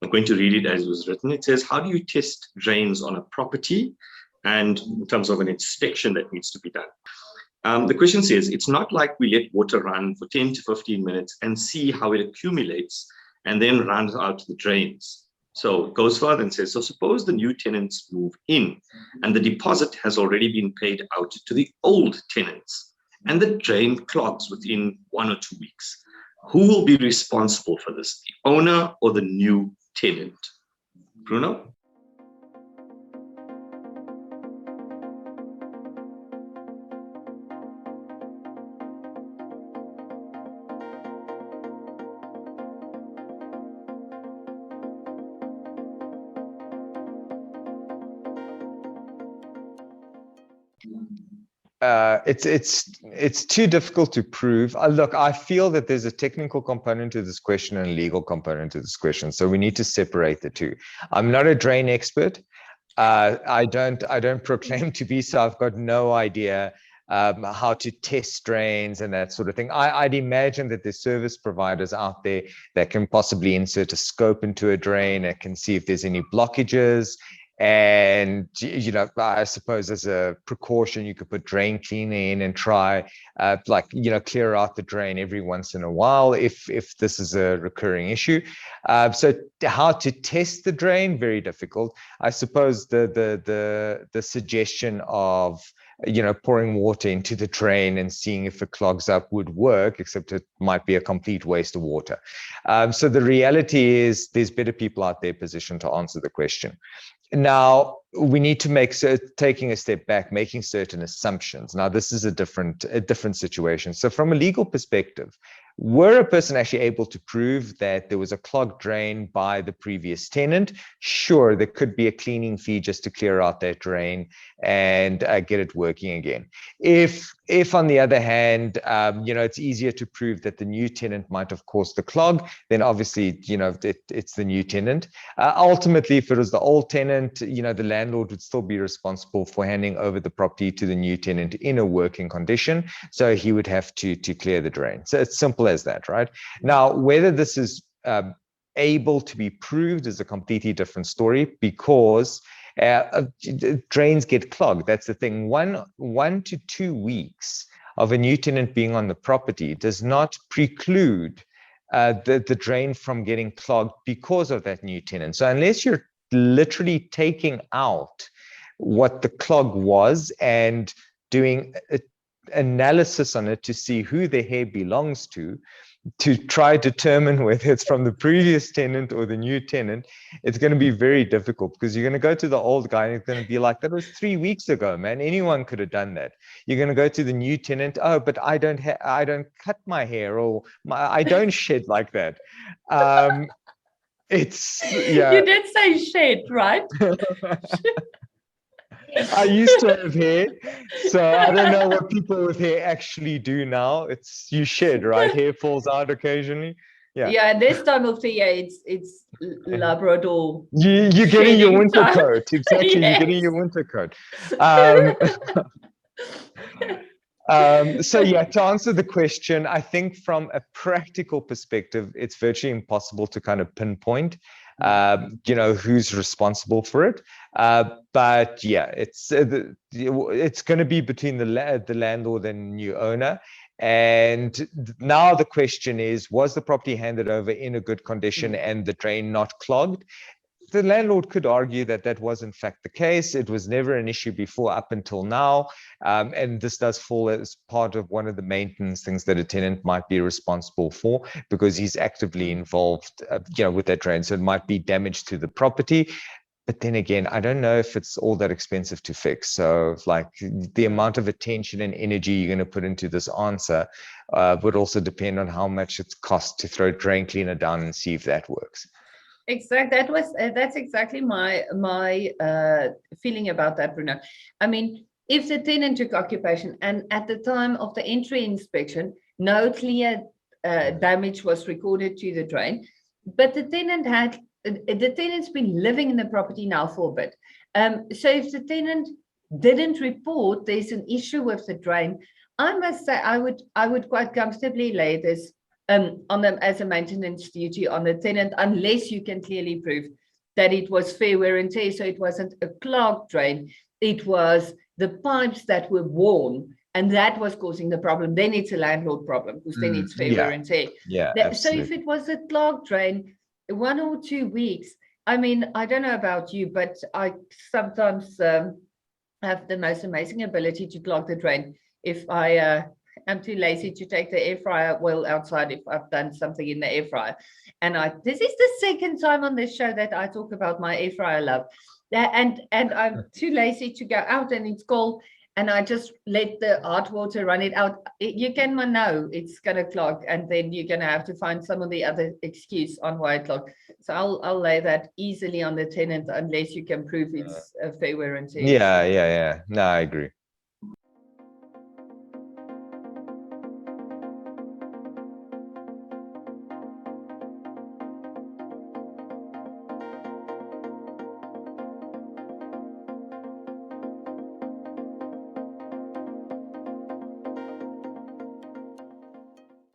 I'm going to read it as it was written. It says, how do you test drains on a property and in terms of an inspection that needs to be done? The question says, it's not like we let water run for 10 to 15 minutes and see how it accumulates and then runs out to the drains. So it goes further and says, so suppose the new tenants move in and the deposit has already been paid out to the old tenants and the drain clogs within 1 or 2 weeks. Who will be responsible for this, the owner or the new tenant? Bruno? It's too difficult to prove. Look, I feel that there's a technical component to this question and a legal component to this question, so we need to separate the two. I'm not a drain expert. I don't proclaim to be, so I've got no idea how to test drains and that sort of thing. I'd imagine that there's service providers out there that can possibly insert a scope into a drain and can see if there's any blockages. And, you know, I suppose as a precaution, you could put drain cleaner in and try, clear out the drain every once in a while if this is a recurring issue. So how to test the drain, very difficult. I suppose the suggestion of, you know, pouring water into the drain and seeing if it clogs up would work, except it might be a complete waste of water. So the reality is there's better people out there positioned to answer the question. Now, we need to taking a step back, making certain assumptions. Now, this is a different situation. So from a legal perspective, were a person actually able to prove that there was a clogged drain by the previous tenant? Sure, there could be a cleaning fee just to clear out that drain and get it working again. If on the other hand, it's easier to prove that the new tenant might have caused the clog, then obviously, it's the new tenant. Ultimately, if it was the old tenant, the landlord would still be responsible for handing over the property to the new tenant in a working condition. So he would have to clear the drain. So it's simple as that, right? Now, whether this is able to be proved is a completely different story, because drains get clogged. That's the thing. 1 to 2 weeks of a new tenant being on the property does not preclude the drain from getting clogged because of that new tenant. So unless you're literally taking out what the clog was and doing analysis on it to see who the hair belongs to try to determine whether it's from the previous tenant or the new tenant, it's going to be very difficult, because you're going to go to the old guy and it's going to be like, that was 3 weeks ago, man. Anyone could have done that. You're going to go to the new tenant. Oh, but I don't cut my hair, or I don't shed like that. You did say shed, right? I used to have hair, so I don't know what people with hair actually do now. It's you shed, right? Hair falls out occasionally. Yeah, this time of the year it's Labrador. You're getting your winter coat. Exactly, yes. You're getting your winter coat. So yeah, to answer the question, I think from a practical perspective, it's virtually impossible to kind of pinpoint who's responsible for it. But yeah, it's going to be between the landlord and new owner. And now the question is, was the property handed over in a good condition and the drain not clogged? The landlord could argue that that was in fact the case. It was never an issue before up until now. And this does fall as part of one of the maintenance things that a tenant might be responsible for, because he's actively involved with that drain. So it might be damage to the property. But then again, I don't know if it's all that expensive to fix. So like the amount of attention and energy you're going to put into this answer would also depend on how much it costs to throw drain cleaner down and see if that works. Exactly. That's exactly my feeling about that, Bruno. I mean, if the tenant took occupation and at the time of the entry inspection, no clear damage was recorded to the drain, but the tenant's been living in the property now for a bit. So if the tenant didn't report there's an issue with the drain, I must say I would quite comfortably lay this as a maintenance duty on the tenant, unless you can clearly prove that it was fair wear and tear. So it wasn't a clogged drain, it was the pipes that were worn, and that was causing the problem. Then it's a landlord problem, because then it's fair wear and tear. Yeah, So if it was a clogged drain, 1 or 2 weeks, I mean, I don't know about you, but I sometimes have the most amazing ability to clog the drain if I am too lazy to take the air fryer well outside, if I've done something in the air fryer. And this is the second time on this show that I talk about my air fryer love. And I'm too lazy to go out, and it's cold, and I just let the hot water run it out. You can know it's going to clog, and then you're going to have to find some of the other excuse on why it clogged. So I'll lay that easily on the tenant, unless you can prove it's a fair wear and tear. Yeah. No, I agree.